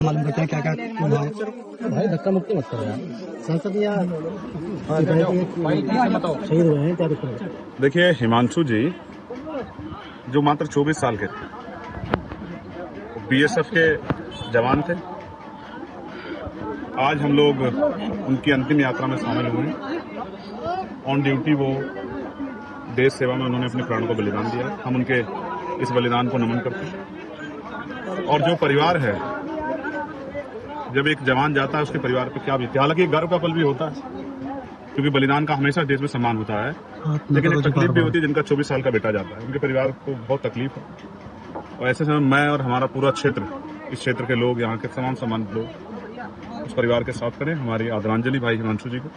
मालूम करते हैं क्या क्या भाई धक्का मुक्की मत करो यार। संसद या शहीद हुए हैं क्या दिक्कत है? देखिए, हिमांशु जी जो मात्र 24 साल के थे, बीएसएफ के जवान थे। आज हम लोग उनकी अंतिम यात्रा में शामिल हुए। ऑन ड्यूटी वो देश सेवा में उन्होंने अपने प्राणों को बलिदान दिया। हम उनके इस बलिदान को नमन करते हैं। और जो परिवार है, जब एक जवान जाता है उसके परिवार पे क्या बीतती है। हालांकि गर्व का पल भी होता है, क्योंकि बलिदान का हमेशा देश में सम्मान होता है, लेकिन एक तकलीफ भी होती है जिनका 24 साल का बेटा जाता है। उनके परिवार को बहुत तकलीफ है। और ऐसे समय मैं और हमारा पूरा क्षेत्र, इस क्षेत्र के लोग, यहाँ के तमाम सम्मानित लोग उस परिवार के साथ करें। हमारी आदरांजलि भाई हिमांशु जी को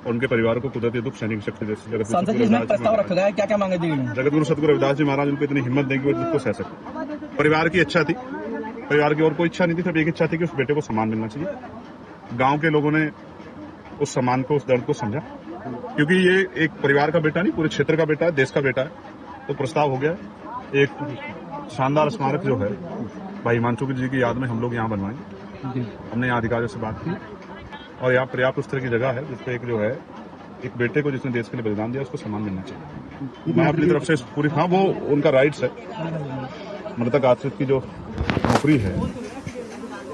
और उनके परिवार को कुदरती दुख सैनिक शक्ति जैसे प्रस्ताव रखा गया है, क्या क्या मांगे दी गई? जगत गुरु सतगुरु रविदास जी महाराज उनको इतनी हिम्मत देंगे वो दुख को सह सके। परिवार की इच्छा थी, परिवार की और कोई इच्छा नहीं थी, सिर्फ एक इच्छा थी कि उस बेटे को सम्मान मिलना चाहिए। गांव के लोगों ने उस सम्मान को, उस दर्द को समझा, क्योंकि ये एक परिवार का बेटा नहीं, पूरे क्षेत्र का बेटा है, देश का बेटा है। तो प्रस्ताव हो गया एक शानदार स्मारक जो है भाई हिमांशु जी की याद में हम लोग यहाँ बनवाएंगे। हमने यहाँ अधिकारियों से बात की और यहाँ पर्याप्त उस तरह की जगह है जिसपे एक जो है एक बेटे को जिसने देश के लिए बलिदान दिया उसको सम्मान मिलना चाहिए। मैं अपनी तरफ से पूरी, हाँ वो उनका राइट्स है, मृतक आश्रित की जो नौकरी है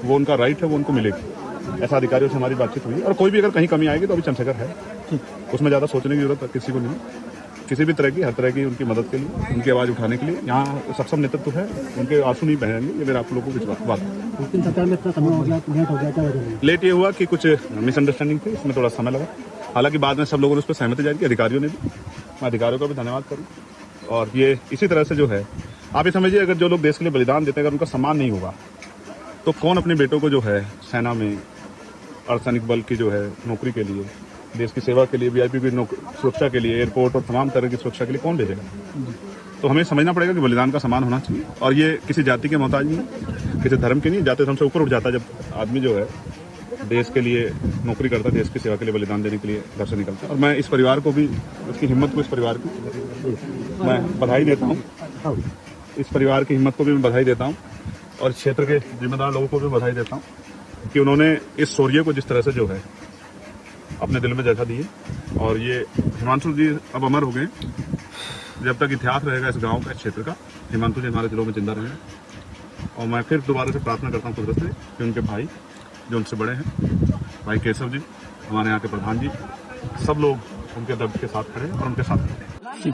वो उनका राइट है, वो उनको मिलेगी। ऐसा अधिकारियों से हमारी बातचीत हुई। और कोई भी अगर कहीं कमी आएगी तो अभी चंद्रशेखर है, उसमें ज्यादा सोचने की जरूरत किसी को नहीं। किसी भी तरह की, हर तरह की उनकी मदद के लिए, उनकी आवाज उठाने के लिए यहाँ सक्षम नेतृत्व है। उनके आंसू नहीं बहेंगे, ये मेरा आप लोगों को विश्वास बात है। लेट ये हुआ कि कुछ मिसअंडरस्टैंडिंग थी, इसमें थोड़ा समय लगा। हालांकि बाद में सब लोगों ने उस पर सहमति जारी की, अधिकारियों ने भी। मैं अधिकारियों का भी धन्यवाद करूँ। और ये इसी तरह से जो है, आप ये समझिए, अगर जो लोग देश के लिए बलिदान देते हैं अगर उनका सम्मान नहीं होगा तो कौन अपने बेटों को जो है सेना में, अर्धसैनिक बल की जो है नौकरी के लिए, देश की सेवा के लिए, वीआईपी की सुरक्षा के लिए, एयरपोर्ट और तमाम तरह की सुरक्षा के लिए कौन भेजेगा? तो हमें समझना पड़ेगा कि बलिदान का सम्मान होना चाहिए। और ये किसी जाति के मोहताज नहीं, किसी धर्म के नहीं। जाति धर्म से ऊपर उठ जाता है जब आदमी जो है देश के लिए नौकरी करता है, देश की सेवा के लिए बलिदान देने के लिए घर से निकलता है। और मैं इस परिवार को भी, उसकी हिम्मत को, इस परिवार की मैं बधाई देता हूँ। इस परिवार की हिम्मत को भी मैं बधाई देता हूँ और क्षेत्र के जिम्मेदार लोगों को भी बधाई देता हूँ कि उन्होंने इस शौर्य को जिस तरह से जो है अपने दिल में जगह दी है। और ये हिमांशु जी अब अमर हो गए। जब तक इतिहास रहेगा इस गांव का, इस क्षेत्र का, हिमांशु जी हमारे दिलों में जिंदा रहेंगे। और मैं फिर दोबारा से प्रार्थना करता हूँ कुदरत से कि उनके भाई जो उनसे बड़े हैं, भाई केशव जी, हमारे यहाँ के प्रधान जी, सब लोग उनके दर्द के साथ खड़े और उनके साथ